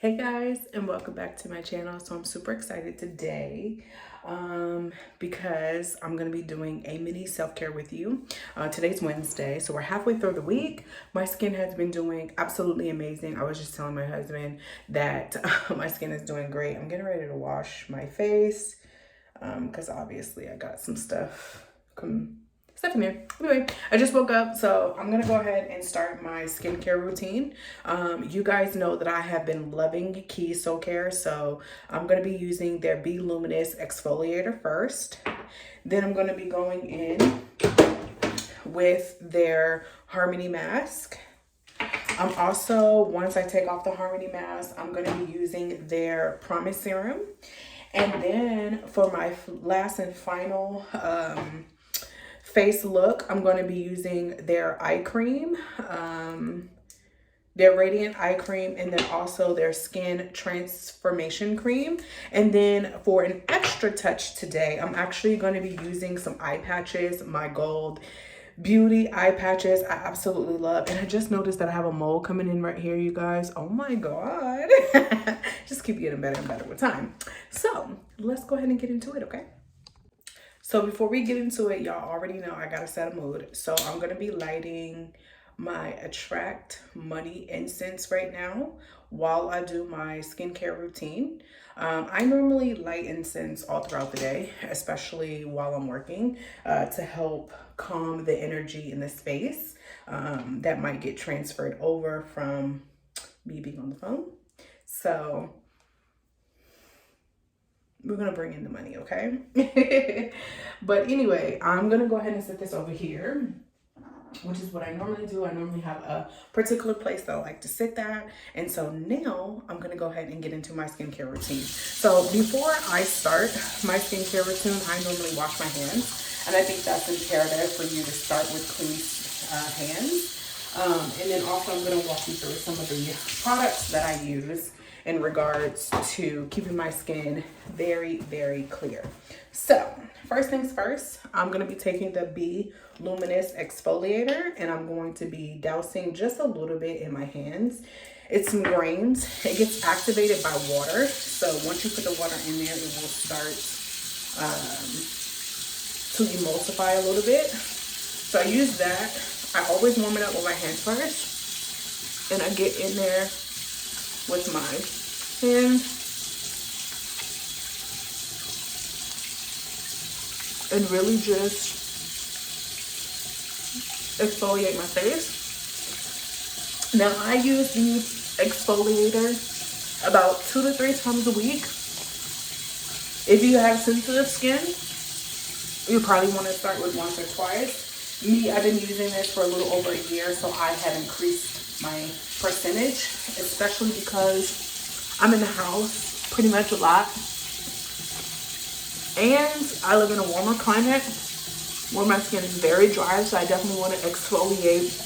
Hey guys, and welcome back to my channel. So I'm super excited today because I'm going to be doing a mini self-care with you. Today's Wednesday, so we're halfway through the week. My skin has been doing absolutely amazing. I was just telling my husband that my skin is doing great. I'm getting ready to wash my face because obviously I got some stuff in there. Anyway, I just woke up, so I'm gonna go ahead and start my skincare routine. You guys know that I have been loving Keys Soulcare, so I'm gonna be using their Be Luminous exfoliator first. Then I'm gonna be going in with their Harmony mask. I'm also, once I take off the Harmony mask, I'm gonna be using their Promise Serum. And then for my last and final face look, I'm going to be using their eye cream, their Radiant Eye Cream, and then also their Skin Transformation Cream. And then for an extra touch today, I'm actually going to be using some eye patches, my Gold Beauty eye patches. I absolutely love. And I just noticed that I have a mole coming in right here, you guys. Oh my God. Just keep getting better and better with time. So let's go ahead and get into it, okay? So before we get into it, y'all already know I gotta set a mood. So I'm gonna be lighting my Attract Money incense right now while I do my skincare routine. I normally light incense all throughout the day, especially while I'm working, to help calm the energy in the space that might get transferred over from me being on the phone. So we're gonna bring in the money, okay? But anyway, I'm gonna go ahead and set this over here, which is what I normally do. I normally have a particular place that I like to sit at. And so now I'm gonna go ahead and get into my skincare routine. So before I start my skincare routine, I normally wash my hands. And I think that's imperative for you to start with clean hands. And then also I'm gonna walk you through some of the products that I use in regards to keeping my skin very, very clear. So first things first, I'm gonna be taking the Be Luminous exfoliator and I'm going to be dousing just a little bit in my hands. It's some grains. It gets activated by water. So once you put the water in there, it will start to emulsify a little bit. So I use that. I always warm it up with my hands first. And I get in there with my hand and really just exfoliate my face. Now I use the exfoliator about 2 to 3 times a week. If you have sensitive skin, you probably want to start with once or twice. Me, I've been using this for a little over a year, so I have increased my percentage, especially because I'm in the house pretty much a lot. And I live in a warmer climate where my skin is very dry, so I definitely want to exfoliate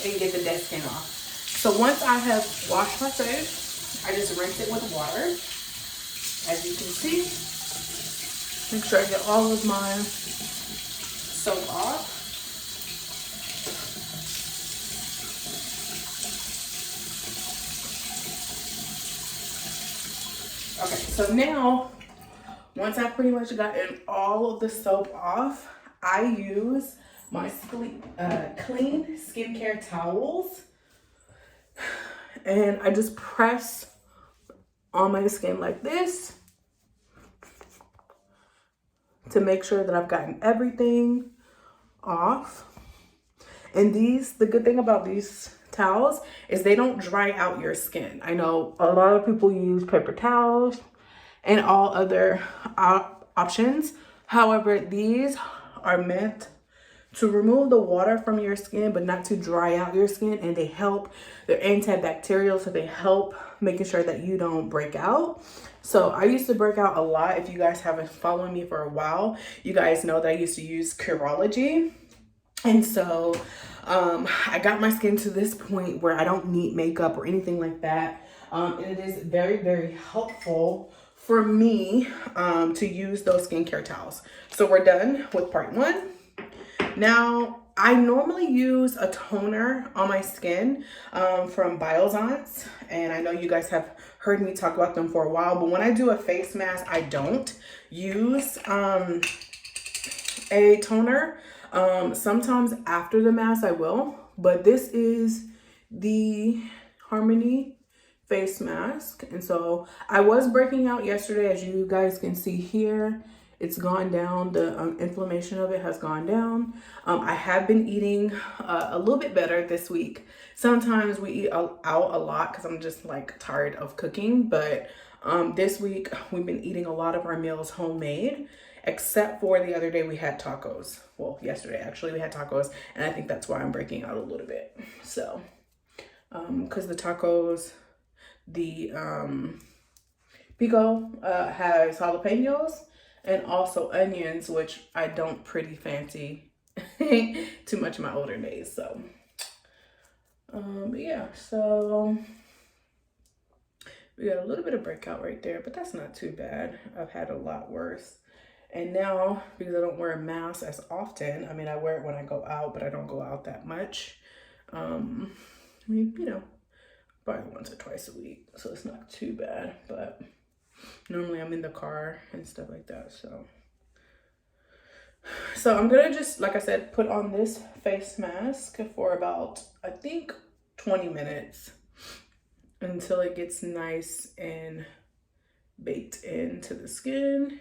and get the dead skin off. So once I have washed my face, I just rinse it with water. As you can see, make sure I get all of my soap off. Okay, so now, once I've pretty much gotten all of the soap off, I use my clean skincare towels and I just press on my skin like this to make sure that I've gotten everything off. And the good thing about these towels is they don't dry out your skin. I know a lot of people use paper towels and all other options. However, these are meant to remove the water from your skin, but not to dry out your skin. And they help, they're antibacterial, so they help making sure that you don't break out. So I used to break out a lot. If you guys haven't followed me for a while, you guys know that I used to use Curology. And so I got my skin to this point where I don't need makeup or anything like that. And it is very, very helpful for me to use those skincare towels. So we're done with part 1. Now I normally use a toner on my skin from Biossance, and I know you guys have heard me talk about them for a while, but when I do a face mask, I don't use a toner. Sometimes after the mask I will, but this is the Harmony face mask. And so I was breaking out yesterday, as you guys can see here. It's gone down. The inflammation of it has gone down. I have been eating a little bit better this week. Sometimes we eat out a lot because I'm just like tired of cooking, but this week we've been eating a lot of our meals homemade, except for the other day we had tacos. Well, yesterday actually we had tacos, and I think that's why I'm breaking out a little bit. So because the tacos, the pico has jalapenos and also onions, which I don't pretty fancy too much in my older days. So yeah, so we got a little bit of breakout right there, but that's not too bad. I've had a lot worse. And now, because I don't wear a mask as often, I mean, I wear it when I go out, but I don't go out that much. I mean, you know, probably once or twice a week, so it's not too bad. But normally I'm in the car and stuff like that. So I'm gonna just, like I said, put on this face mask for about, I think, 20 minutes until it gets nice and baked into the skin.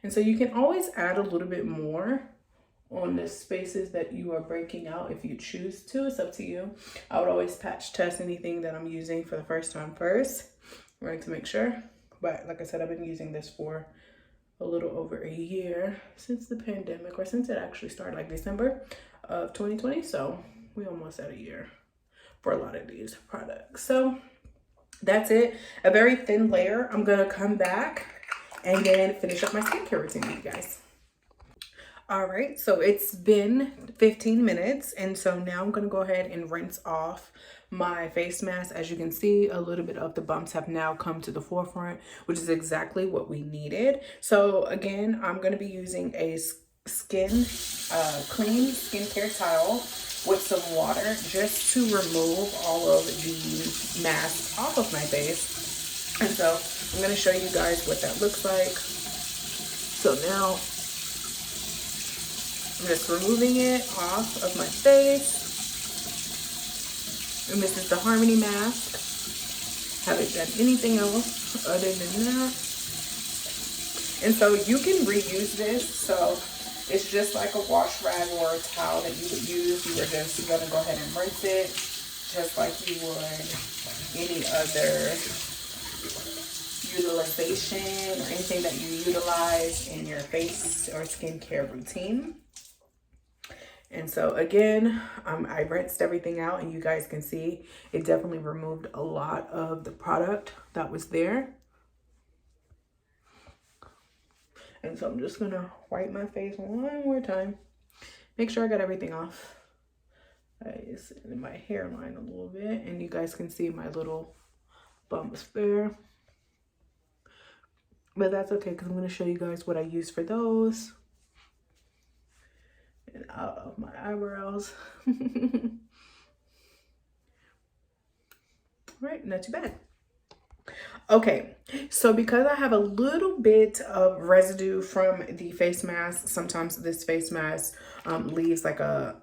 And so you can always add a little bit more on the spaces that you are breaking out if you choose to. It's up to you. I would always patch test anything that I'm using for the first time first, right, to make sure. But like I said, I've been using this for a little over a year, since the pandemic, or since it actually started, like December of 2020. So we almost at a year for a lot of these products. So that's it. A very thin layer. I'm gonna come back and then finish up my skincare routine with you guys. All right, so it's been 15 minutes, and so now I'm gonna go ahead and rinse off my face mask. As you can see, a little bit of the bumps have now come to the forefront, which is exactly what we needed. So again, I'm gonna be using a clean skincare towel with some water just to remove all of the mask off of my face. And so I'm going to show you guys what that looks like. So now I'm just removing it off of my face. And this is the Harmony mask. Haven't done anything else other than that. And so you can reuse this. So it's just like a wash rag or a towel that you would use. You were just going to go ahead and rinse it just like you would any other utilization or anything that you utilize in your face or skincare routine. And so again, I rinsed everything out, and you guys can see it definitely removed a lot of the product that was there. And so I'm just gonna wipe my face one more time, make sure I got everything off. I just in my hairline a little bit, and you guys can see my little bumps there. But that's okay, because I'm going to show you guys what I use for those. And out of my eyebrows. Right, not too bad. Okay, so because I have a little bit of residue from the face mask, sometimes this face mask leaves like a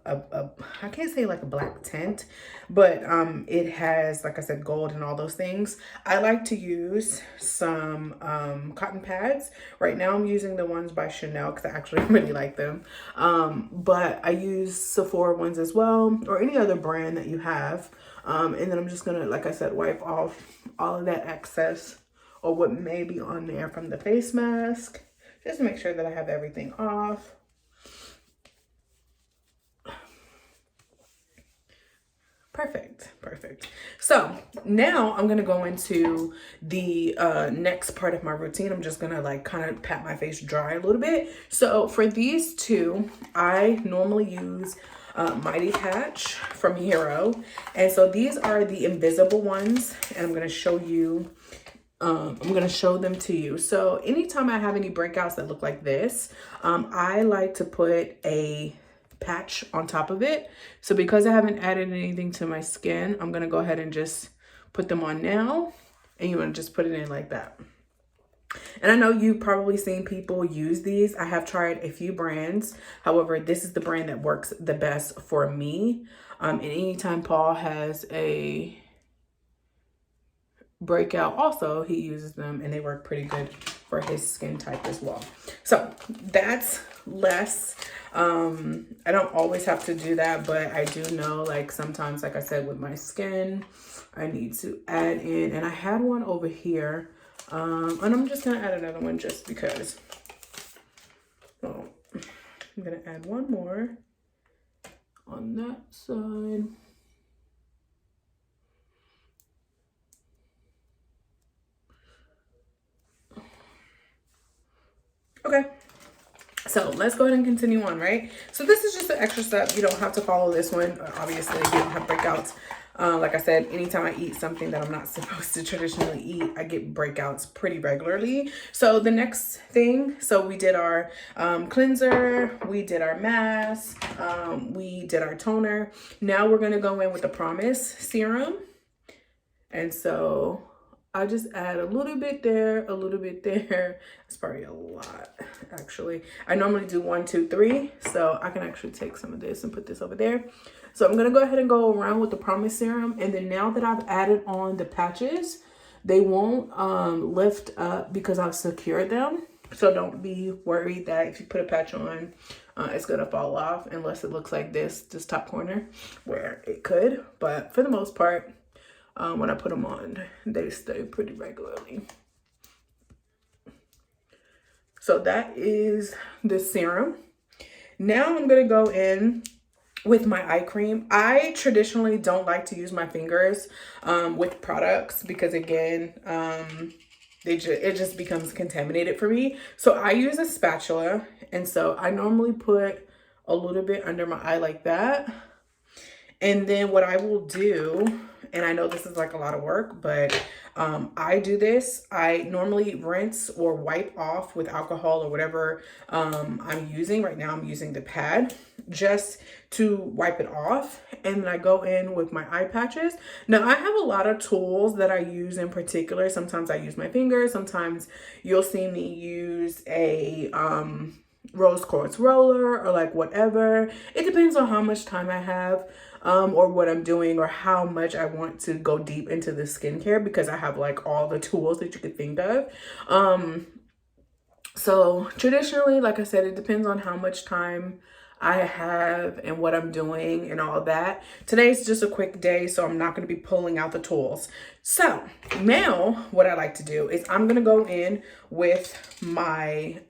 I can't say like a black tint, but it has, like I said, gold and all those things. I like to use some cotton pads. Right now I'm using the ones by Chanel because I actually really like them. But I use Sephora ones as well, or any other brand that you have. And then I'm just gonna, like I said, wipe off all of that excess or what may be on there from the face mask, just to make sure that I have everything off. Perfect. So now I'm gonna go into the next part of my routine. I'm just gonna like kind of pat my face dry a little bit. So for these two, I normally use Mighty Patch from Hero, and so these are the invisible ones, and I'm gonna show you I'm gonna show them to you. So anytime I have any breakouts that look like this, I like to put a patch on top of it. So because I haven't added anything to my skin, I'm gonna go ahead and just put them on now. And you wanna just put it in like that. And I know you've probably seen people use these. I have tried a few brands. However, this is the brand that works the best for me. And anytime Paul has a breakout also, he uses them and they work pretty good for his skin type as well. So that's less. I don't always have to do that, but I do know, like, sometimes, like I said, with my skin, I need to add in, and I had one over here. And I'm just gonna add another one just because. So I'm gonna add one more on that side. Okay, so let's go ahead and continue on, right? So this is just an extra step. You don't have to follow this one. Obviously, if you don't have breakouts. Like I said, anytime I eat something that I'm not supposed to traditionally eat, I get breakouts pretty regularly. So the next thing, so we did our cleanser, we did our mask, we did our toner. Now we're going to go in with the Promise serum. And so I just add a little bit there, a little bit there. It's probably a lot, actually. I normally do 1, 2, 3. So I can actually take some of this and put this over there. So I'm going to go ahead and go around with the Promise serum. And then now that I've added on the patches, they won't lift up because I've secured them. So don't be worried that if you put a patch on, it's going to fall off unless it looks like this top corner where it could. But for the most part, when I put them on, they stay pretty regularly. So that is the serum. Now I'm going to go in with my eye cream. I traditionally don't like to use my fingers with products because, again, it just becomes contaminated for me. So I use a spatula, and so I normally put a little bit under my eye like that. And then what I will do, and I know this is like a lot of work, but I do this. I normally rinse or wipe off with alcohol or whatever I'm using. Right now I'm using the pad just to wipe it off. And then I go in with my eye patches. Now I have a lot of tools that I use in particular. Sometimes I use my fingers. Sometimes you'll see me use a rose quartz roller or like whatever. It depends on how much time I have. Or what I'm doing or how much I want to go deep into the skincare, because I have like all the tools that you could think of. So traditionally, like I said, it depends on how much time I have and what I'm doing and all that. Today's just a quick day, so I'm not going to be pulling out the tools. So now what I like to do is I'm going to go in with my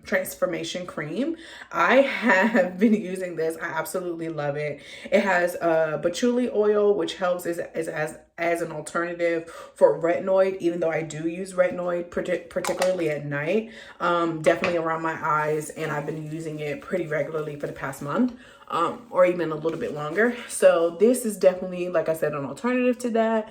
transformation cream. I have been using this. I absolutely love it. It has patchouli oil, which helps as an alternative for retinoid, even though I do use retinoid particularly at night, definitely around my eyes, and I've been using it pretty regularly for the past month, or even a little bit longer. So this is definitely, like I said, an alternative to that.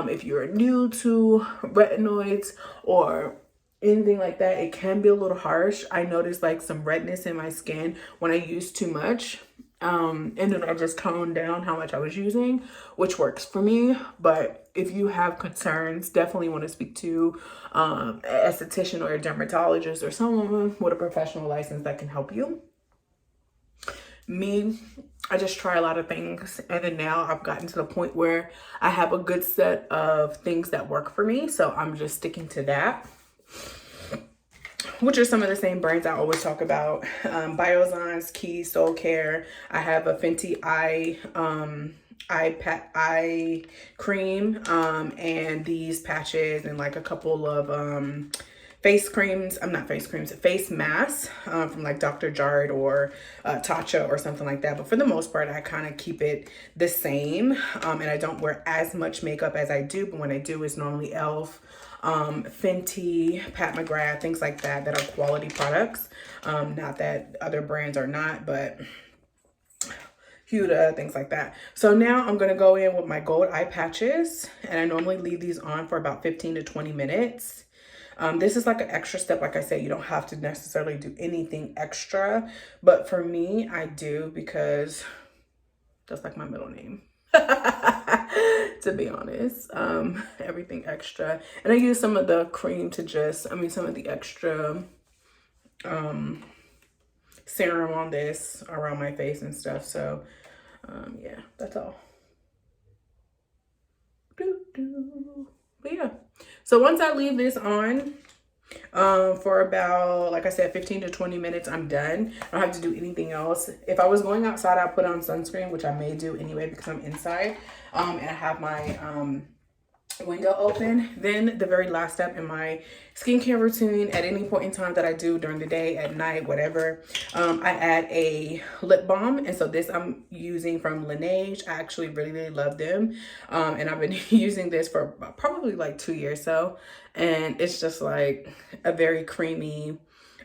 If you're new to retinoids or anything like that, it can be a little harsh. I noticed like some redness in my skin when I use too much. And then I just toned down how much I was using, which works for me. But if you have concerns, definitely want to speak to an esthetician or a dermatologist or someone with a professional license that can help you. Me, I just try a lot of things, and then now I've gotten to the point where I have a good set of things that work for me, so I'm just sticking to that, which are some of the same brands I always talk about. Biozon's Keys Soulcare. I have a Fenty eye cream, and these patches, and like a couple of face masks from like Dr. Jart or Tatcha or something like that. But for the most part, I kind of keep it the same, and I don't wear as much makeup as I do, but when I do, it's normally e.l.f., Fenty, Pat McGrath, things like that, that are quality products. Not that other brands are not, but Huda, things like that. So now I'm going to go in with my gold eye patches, and I normally leave these on for about 15 to 20 minutes. This is like an extra step. Like I said, you don't have to necessarily do anything extra, but for me, I do, because that's like my middle name. To be honest, everything extra. And I use some of the cream to just, some of the extra serum on this around my face and stuff. So yeah, that's all. But yeah, so once I leave this on for about, like I said, 15 to 20 minutes, I'm done. I don't have to do anything else. If I was going outside, I'd put on sunscreen, which I may do anyway because I'm inside, and I have my window open. Then the very last step in my skincare routine, at any point in time that I do during the day, at night, whatever, I add a lip balm. And so this I'm using from Laneige. I actually really love them, and I've been using this for probably like 2 years. So, and it's just like a very creamy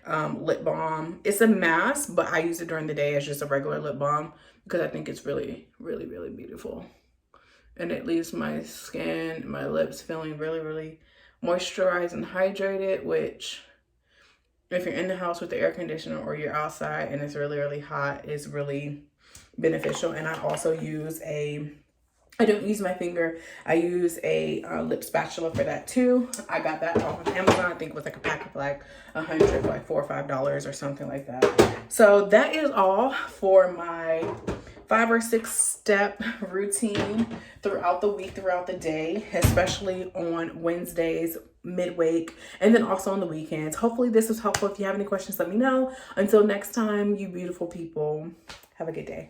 lip balm. It's a mask, but I use it during the day as just a regular lip balm because I think it's really beautiful. And it leaves my skin, my lips feeling really moisturized and hydrated, which if you're in the house with the air conditioner or you're outside and it's really hot, is really beneficial. And I also use I don't use my finger. I use a lip spatula for that too. I got that off of Amazon. I think it was like a pack of like 100 for like $4 or $5 or something like that. So that is all for my 5 or 6 step routine throughout the week, throughout the day, especially on Wednesdays, midweek, and then also on the weekends. Hopefully this was helpful. If you have any questions, let me know. Until next time, you beautiful people, have a good day.